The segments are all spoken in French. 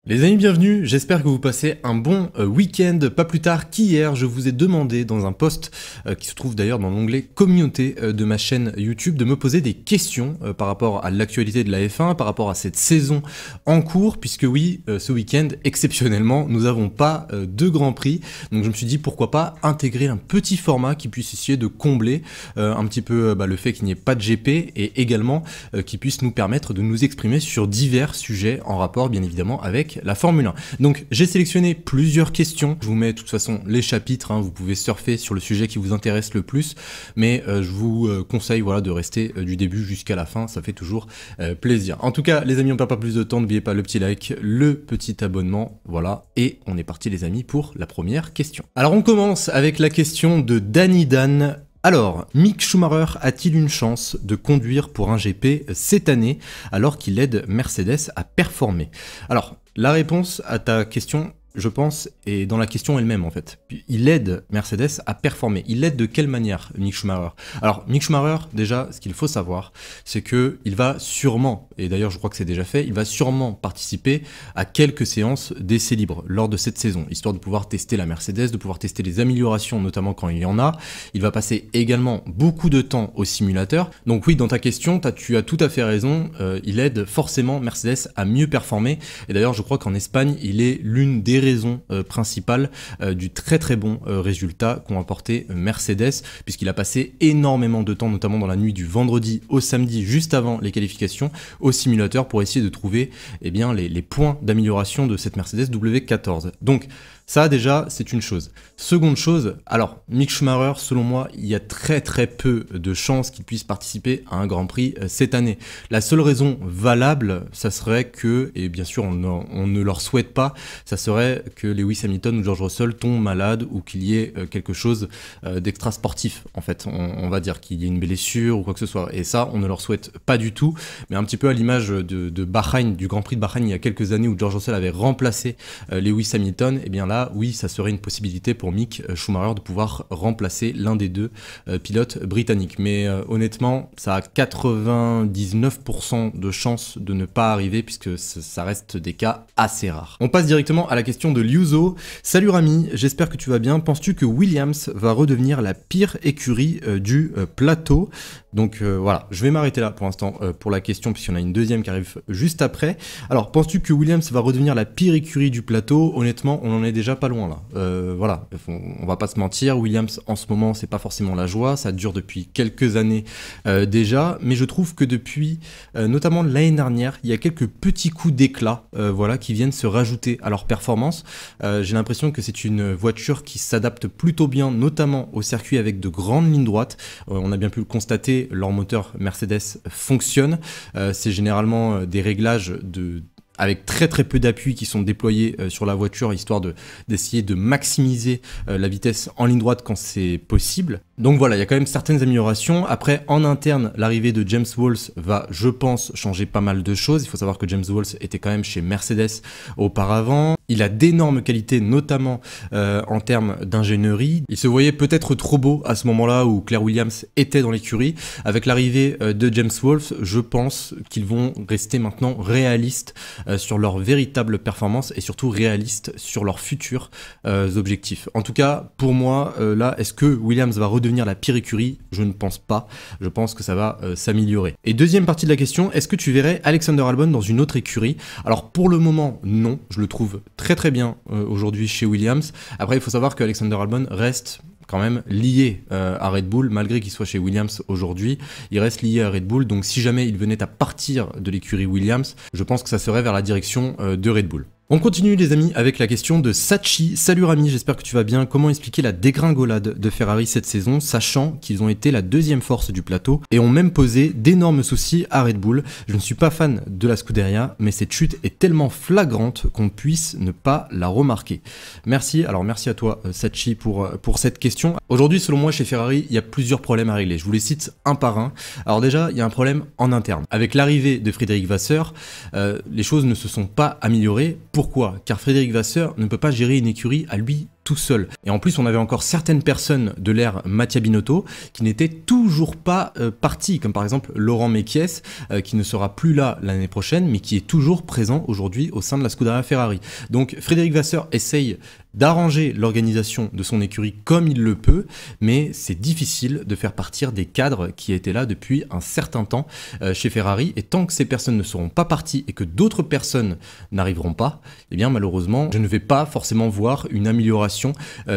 Les amis, bienvenue, j'espère que vous passez un bon week-end. Pas plus tard qu'hier, je vous ai demandé dans un post qui se trouve d'ailleurs dans l'onglet communauté de ma chaîne YouTube de me poser des questions par rapport à l'actualité de la F1, par rapport à cette saison en cours, puisque oui, ce week-end, exceptionnellement, nous n'avons pas de Grand Prix. Donc je me suis dit pourquoi pas intégrer un petit format qui puisse essayer de combler un petit peu le fait qu'il n'y ait pas de GP et également qui puisse nous permettre de nous exprimer sur divers sujets en rapport bien évidemment avec la Formule 1. Donc j'ai sélectionné plusieurs questions, je vous mets de toute façon les chapitres, vous pouvez surfer sur le sujet qui vous intéresse le plus, mais je vous conseille voilà, de rester du début jusqu'à la fin, ça fait toujours plaisir. En tout cas les amis, on perd pas plus de temps, n'oubliez pas le petit like, le petit abonnement, voilà, et on est parti les amis pour la première question. Alors on commence avec la question de Danny Dan. Alors, Mick Schumacher a-t-il une chance de conduire pour un GP cette année alors qu'il aide Mercedes à performer? Alors, la réponse à ta question, je pense, est dans la question elle-même en fait. Il aide Mercedes à performer. Il l'aide de quelle manière, Mick Schumacher? Alors, Mick Schumacher, déjà, ce qu'il faut savoir, c'est que il va sûrement, et d'ailleurs je crois que c'est déjà fait, il va sûrement participer à quelques séances d'essais libres lors de cette saison, histoire de pouvoir tester la Mercedes, de pouvoir tester les améliorations, notamment quand il y en a. Il va passer également beaucoup de temps au simulateur. Donc oui, dans ta question, tu as tout à fait raison, il aide forcément Mercedes à mieux performer. Et d'ailleurs, je crois qu'en Espagne, il est l'une des raisons principales du très bon résultat qu'ont apporté Mercedes, puisqu'il a passé énormément de temps, notamment dans la nuit du vendredi au samedi, juste avant les qualifications, au simulateur pour essayer de trouver les points d'amélioration de cette Mercedes W14. Donc ça déjà c'est une chose. Seconde chose, alors Mick Schumacher, selon moi, il y a très peu de chances qu'il puisse participer à un Grand Prix cette année. La seule raison valable, ça serait que, et bien sûr on ne leur souhaite pas, ça serait que Lewis Hamilton ou George Russell tombent malades ou qu'il y ait quelque chose d'extra sportif en fait. On va dire qu'il y ait une blessure ou quoi que ce soit. Et ça, on ne leur souhaite pas du tout. Mais un petit peu à l'image de Bahreïn, du Grand Prix de Bahreïn il y a quelques années où George Russell avait remplacé Lewis Hamilton, et bien là, oui, ça serait une possibilité pour Mick Schumacher de pouvoir remplacer l'un des deux pilotes britanniques. Mais honnêtement, ça a 99% de chances de ne pas arriver puisque ça reste des cas assez rares. On passe directement à la question de Liuso. Salut Rami, j'espère que tu vas bien. Penses-tu que Williams va redevenir la pire écurie du plateau? Donc voilà, je vais m'arrêter là pour l'instant pour la question puisqu'il y en a une deuxième qui arrive juste après. Alors, penses-tu que Williams va redevenir la pire écurie du plateau? Honnêtement, on en est déjà pas loin là. Voilà, on va pas se mentir, Williams en ce moment c'est pas forcément la joie, ça dure depuis quelques années déjà, mais je trouve que depuis notamment l'année dernière, il y a quelques petits coups d'éclat voilà, qui viennent se rajouter à leur performance. J'ai l'impression que c'est une voiture qui s'adapte plutôt bien, notamment au circuit avec de grandes lignes droites. On a bien pu le constater, leur moteur Mercedes fonctionne. C'est généralement des réglages avec très peu d'appui qui sont déployés sur la voiture, histoire d'essayer de maximiser la vitesse en ligne droite quand c'est possible. Donc voilà, il y a quand même certaines améliorations. Après, en interne, l'arrivée de James Walls va, je pense, changer pas mal de choses. Il faut savoir que James Walls était quand même chez Mercedes auparavant. Il a d'énormes qualités, notamment en termes d'ingénierie. Il se voyait peut-être trop beau à ce moment-là où Claire Williams était dans l'écurie. Avec l'arrivée de James Walls, je pense qu'ils vont rester maintenant réalistes sur leur véritable performance et surtout réalistes sur leurs futurs objectifs. En tout cas, pour moi, là, est-ce que Williams va redevenir la pire écurie? Je ne pense pas. Je pense que ça va s'améliorer. Et deuxième partie de la question, est-ce que tu verrais Alexander Albon dans une autre écurie? Alors pour le moment, non. Je le trouve très bien aujourd'hui chez Williams. Après, il faut savoir que Alexander Albon reste quand même lié à Red Bull, malgré qu'il soit chez Williams aujourd'hui, il reste lié à Red Bull, donc si jamais il venait à partir de l'écurie Williams, je pense que ça serait vers la direction de Red Bull. On continue les amis avec la question de Sachi. Salut Rami, j'espère que tu vas bien. Comment expliquer la dégringolade de Ferrari cette saison, sachant qu'ils ont été la deuxième force du plateau et ont même posé d'énormes soucis à Red Bull? Je ne suis pas fan de la Scuderia, mais cette chute est tellement flagrante qu'on puisse ne pas la remarquer. Merci, alors merci à toi Sachi pour cette question. Aujourd'hui, selon moi, chez Ferrari, il y a plusieurs problèmes à régler. Je vous les cite un par un. Alors déjà, il y a un problème en interne. Avec l'arrivée de Frédéric Vasseur, les choses ne se sont pas améliorées. Pourquoi? Car Frédéric Vasseur ne peut pas gérer une écurie à lui tout seul. Et en plus, on avait encore certaines personnes de l'ère Mattia Binotto qui n'étaient toujours pas parties, comme par exemple Laurent Mekies, qui ne sera plus là l'année prochaine, mais qui est toujours présent aujourd'hui au sein de la Scuderia Ferrari. Donc Frédéric Vasseur essaye d'arranger l'organisation de son écurie comme il le peut, mais c'est difficile de faire partir des cadres qui étaient là depuis un certain temps chez Ferrari, et tant que ces personnes ne seront pas parties et que d'autres personnes n'arriveront pas, eh bien malheureusement je ne vais pas forcément voir une amélioration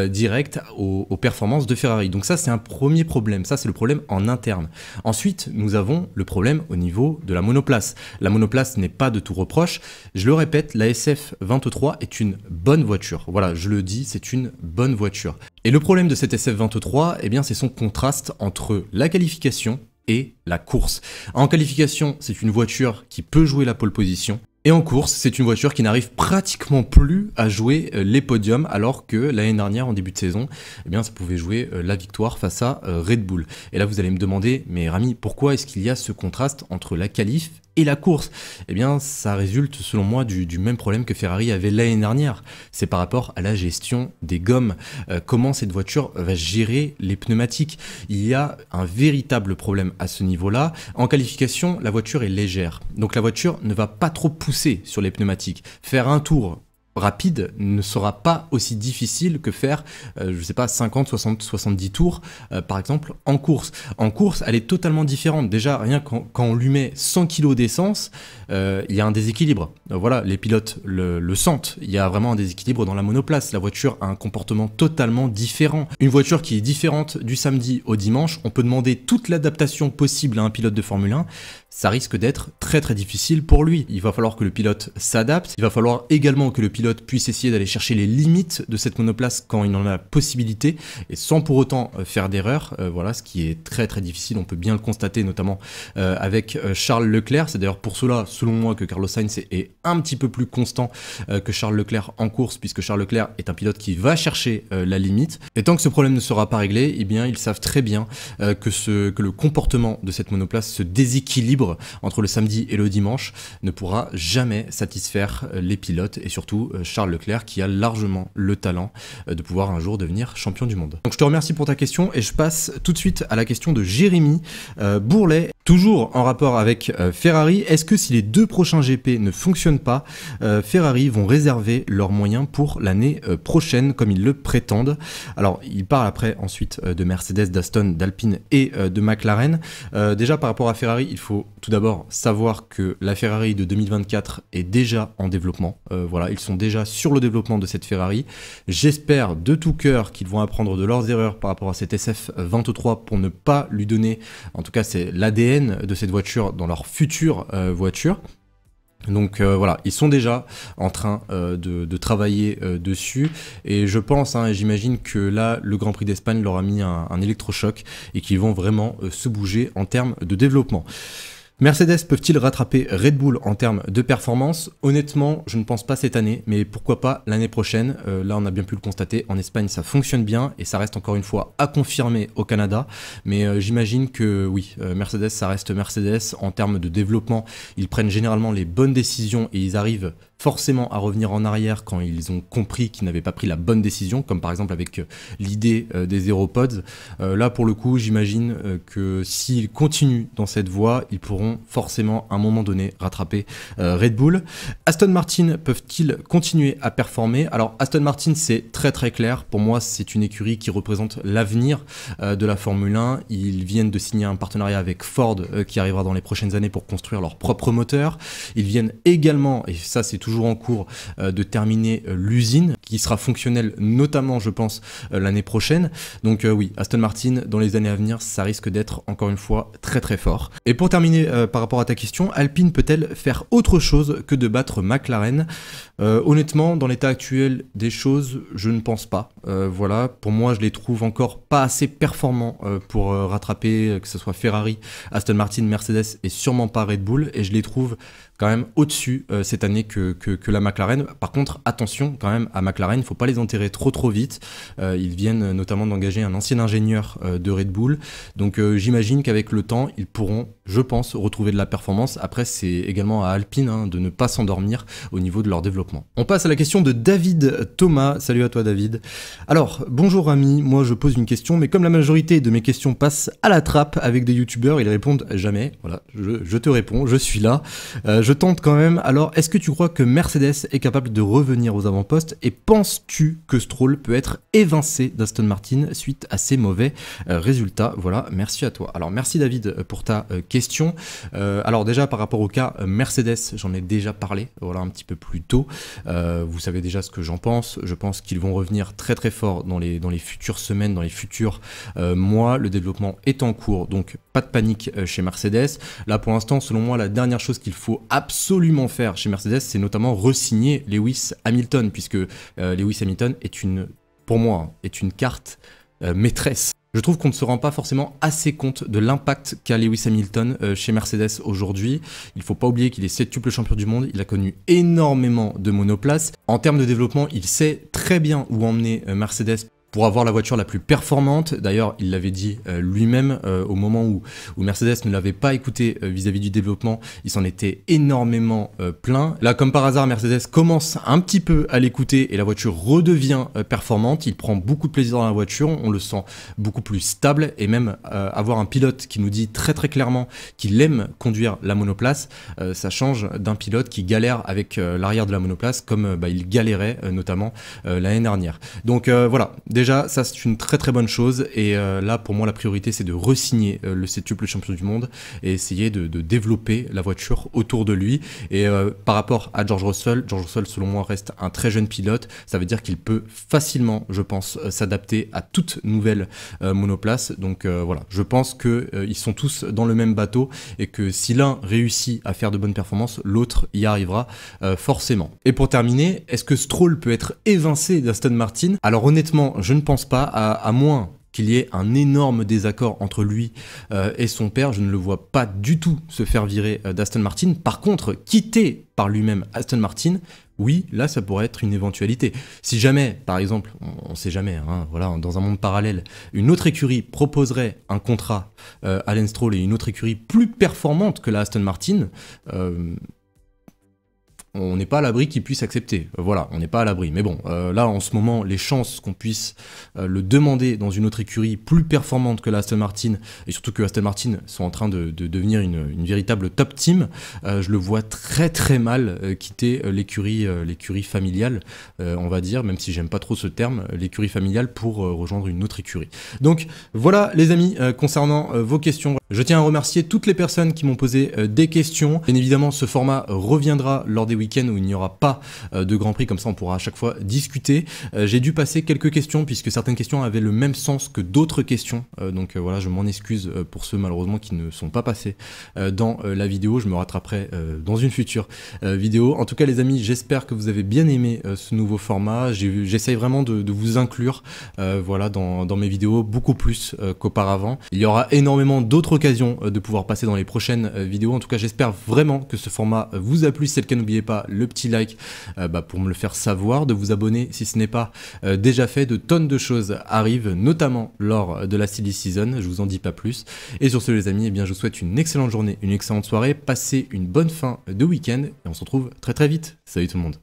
directe aux performances de Ferrari. Donc ça c'est un premier problème, ça c'est le problème en interne. Ensuite nous avons le problème au niveau de la monoplace. La monoplace n'est pas de tout reproche, je le répète, la SF23 est une bonne voiture, voilà, je le dis, c'est une bonne voiture. Et le problème de cette SF23, eh bien, c'est son contraste entre la qualification et la course. En qualification, c'est une voiture qui peut jouer la pole position. Et en course, c'est une voiture qui n'arrive pratiquement plus à jouer les podiums, alors que l'année dernière, en début de saison, eh bien, ça pouvait jouer la victoire face à Red Bull. Et là, vous allez me demander, mais Rami, pourquoi est-ce qu'il y a ce contraste entre la qualif et la course? Eh bien, ça résulte, selon moi, du même problème que Ferrari avait l'année dernière. C'est par rapport à la gestion des gommes. Comment cette voiture va gérer les pneumatiques? Il y a un véritable problème à ce niveau-là. En qualification, la voiture est légère. Donc la voiture ne va pas trop pousser sur les pneumatiques. Faire un tour rapide ne sera pas aussi difficile que faire, je sais pas, 50, 60, 70 tours, par exemple, en course. En course, elle est totalement différente. Déjà, rien quand on lui met 100 kg d'essence, il y a un déséquilibre. Voilà, les pilotes le sentent. Il y a vraiment un déséquilibre dans la monoplace. La voiture a un comportement totalement différent. Une voiture qui est différente du samedi au dimanche, on peut demander toute l'adaptation possible à un pilote de Formule 1. Ça risque d'être très très difficile pour lui. Il va falloir que le pilote s'adapte. Il va falloir également que le pilote puisse essayer d'aller chercher les limites de cette monoplace quand il en a la possibilité et sans pour autant faire d'erreur. Voilà, ce qui est très très difficile. On peut bien le constater notamment avec Charles Leclerc. C'est d'ailleurs pour cela, selon moi, que Carlos Sainz est un petit peu plus constant que Charles Leclerc en course, puisque Charles Leclerc est un pilote qui va chercher la limite. Et tant que ce problème ne sera pas réglé, eh bien ils savent très bien que le comportement de cette monoplace se déséquilibre entre le samedi et le dimanche ne pourra jamais satisfaire les pilotes et surtout Charles Leclerc qui a largement le talent de pouvoir un jour devenir champion du monde. Donc je te remercie pour ta question et je passe tout de suite à la question de Jérémy Bourlet, toujours en rapport avec Ferrari. Est-ce que si les 2 prochains GP ne fonctionnent pas, Ferrari vont réserver leurs moyens pour l'année prochaine comme ils le prétendent? Alors il parle après ensuite de Mercedes, d'Aston, d'Alpine et de McLaren. Déjà par rapport à Ferrari, il faut tout d'abord savoir que la Ferrari de 2024 est déjà en développement. Voilà, ils sont déjà sur le développement de cette Ferrari. J'espère de tout cœur qu'ils vont apprendre de leurs erreurs par rapport à cette SF23 pour ne pas lui donner, en tout cas c'est l'ADN de cette voiture dans leur future voiture. Donc voilà, ils sont déjà en train de travailler dessus et je pense, et j'imagine que là le Grand Prix d'Espagne leur a mis un électrochoc et qu'ils vont vraiment se bouger en termes de développement. Mercedes peuvent-ils rattraper Red Bull en termes de performance? Honnêtement, je ne pense pas cette année, mais pourquoi pas l'année prochaine. Là, on a bien pu le constater, en Espagne, ça fonctionne bien et ça reste encore une fois à confirmer au Canada. Mais j'imagine que oui, Mercedes, ça reste Mercedes. En termes de développement, ils prennent généralement les bonnes décisions et ils arrivent forcément à revenir en arrière quand ils ont compris qu'ils n'avaient pas pris la bonne décision, comme par exemple avec l'idée des Aeropods. Là, pour le coup, j'imagine que s'ils continuent dans cette voie, ils pourront forcément à un moment donné rattraper Red Bull. Aston Martin peuvent-ils continuer à performer? Alors Aston Martin, c'est très très clair, pour moi c'est une écurie qui représente l'avenir de la Formule 1. Ils viennent de signer un partenariat avec Ford qui arrivera dans les prochaines années pour construire leur propre moteur. Ils viennent également, et ça c'est toujours en cours, de terminer l'usine qui sera fonctionnelle notamment je pense l'année prochaine. Donc oui, Aston Martin dans les années à venir ça risque d'être encore une fois très très fort. Et pour terminer par rapport à ta question, Alpine peut-elle faire autre chose que de battre McLaren? Honnêtement, dans l'état actuel des choses, je ne pense pas. Voilà, pour moi, je les trouve encore pas assez performants pour rattraper que ce soit Ferrari, Aston Martin, Mercedes et sûrement pas Red Bull. Et je les trouve quand même au-dessus cette année que la McLaren. Par contre, attention quand même à McLaren, il ne faut pas les enterrer trop vite. Ils viennent notamment d'engager un ancien ingénieur de Red Bull. Donc j'imagine qu'avec le temps, ils pourront, je pense, retrouver de la performance. Après, c'est également à Alpine de ne pas s'endormir au niveau de leur développement. On passe à la question de David Thomas. Salut à toi David. Alors, bonjour ami, moi je pose une question, mais comme la majorité de mes questions passent à la trappe avec des youtubeurs, ils répondent jamais. Voilà, je te réponds, je suis là. Je tente quand même. Alors, est-ce que tu crois que Mercedes est capable de revenir aux avant-postes et penses-tu que Stroll peut être évincé d'Aston Martin suite à ses mauvais résultats? Voilà, merci à toi. Alors, merci David pour ta question. Alors déjà, par rapport au cas Mercedes, j'en ai déjà parlé, voilà, un petit peu plus tôt. Vous savez déjà ce que j'en pense. Je pense qu'ils vont revenir très fort dans les futures semaines, dans les futurs mois. Le développement est en cours, donc pas de panique chez Mercedes. Là, pour l'instant, selon moi, la dernière chose qu'il faut absolument faire chez Mercedes, c'est notamment re-signer Lewis Hamilton, puisque Lewis Hamilton est pour moi, est une carte maîtresse. Je trouve qu'on ne se rend pas forcément assez compte de l'impact qu'a Lewis Hamilton chez Mercedes aujourd'hui. Il ne faut pas oublier qu'il est septuple champion du monde, il a connu énormément de monoplaces. En termes de développement, il sait très bien où emmener Mercedes pour avoir la voiture la plus performante. D'ailleurs, il l'avait dit lui-même au moment où Mercedes ne l'avait pas écouté vis-à-vis du développement, il s'en était énormément plaint. Là, comme par hasard, Mercedes commence un petit peu à l'écouter et la voiture redevient performante. Il prend beaucoup de plaisir dans la voiture, on le sent beaucoup plus stable, et même avoir un pilote qui nous dit très clairement qu'il aime conduire la monoplace, ça change d'un pilote qui galère avec l'arrière de la monoplace comme il galérait notamment l'année dernière. Donc voilà. Déjà, ça c'est une très bonne chose, et là pour moi la priorité c'est de re-signer le septuple champion du monde et essayer de développer la voiture autour de lui. Et par rapport à George Russell selon moi reste un très jeune pilote, ça veut dire qu'il peut facilement, je pense, s'adapter à toute nouvelle monoplace. Donc voilà, je pense qu'ils sont tous dans le même bateau et que si l'un réussit à faire de bonnes performances, l'autre y arrivera forcément. Et pour terminer, est-ce que Stroll peut être évincé d'Aston Martin? Alors honnêtement, je ne pense pas, à moins qu'il y ait un énorme désaccord entre lui et son père. Je ne le vois pas du tout se faire virer d'Aston Martin. Par contre, quitter par lui-même Aston Martin, oui, là ça pourrait être une éventualité. Si jamais, par exemple, on ne sait jamais, voilà, dans un monde parallèle, une autre écurie proposerait un contrat à Lance Stroll et une autre écurie plus performante que la Aston Martin, on n'est pas à l'abri qu'il puisse accepter. Voilà, on n'est pas à l'abri. Mais bon, là, en ce moment, les chances qu'on puisse le demander dans une autre écurie plus performante que la Aston Martin, et surtout que Aston Martin sont en train de devenir une véritable top team, je le vois très mal quitter l'écurie familiale, on va dire, même si j'aime pas trop ce terme, l'écurie familiale, pour rejoindre une autre écurie. Donc voilà les amis, concernant vos questions, je tiens à remercier toutes les personnes qui m'ont posé des questions. Bien évidemment, ce format reviendra lors des week-ends où il n'y aura pas de Grand Prix, comme ça on pourra à chaque fois discuter. J'ai dû passer quelques questions puisque certaines questions avaient le même sens que d'autres questions, donc voilà, je m'en excuse pour ceux malheureusement qui ne sont pas passés dans la vidéo. Je me rattraperai dans une future vidéo. En tout cas les amis, j'espère que vous avez bien aimé ce nouveau format. J'essaye vraiment de vous inclure voilà, dans mes vidéos beaucoup plus qu'auparavant. Il y aura énormément d'autres occasions de pouvoir passer dans les prochaines vidéos. En tout cas j'espère vraiment que ce format vous a plu. Si c'est le cas, n'oubliez pas le petit like pour me le faire savoir, de vous abonner si ce n'est pas déjà fait. De tonnes de choses arrivent, notamment lors de la silly season, je vous en dis pas plus. Et sur ce les amis, eh bien, je vous souhaite une excellente journée, une excellente soirée, passez une bonne fin de week-end et on se retrouve très vite. Salut tout le monde.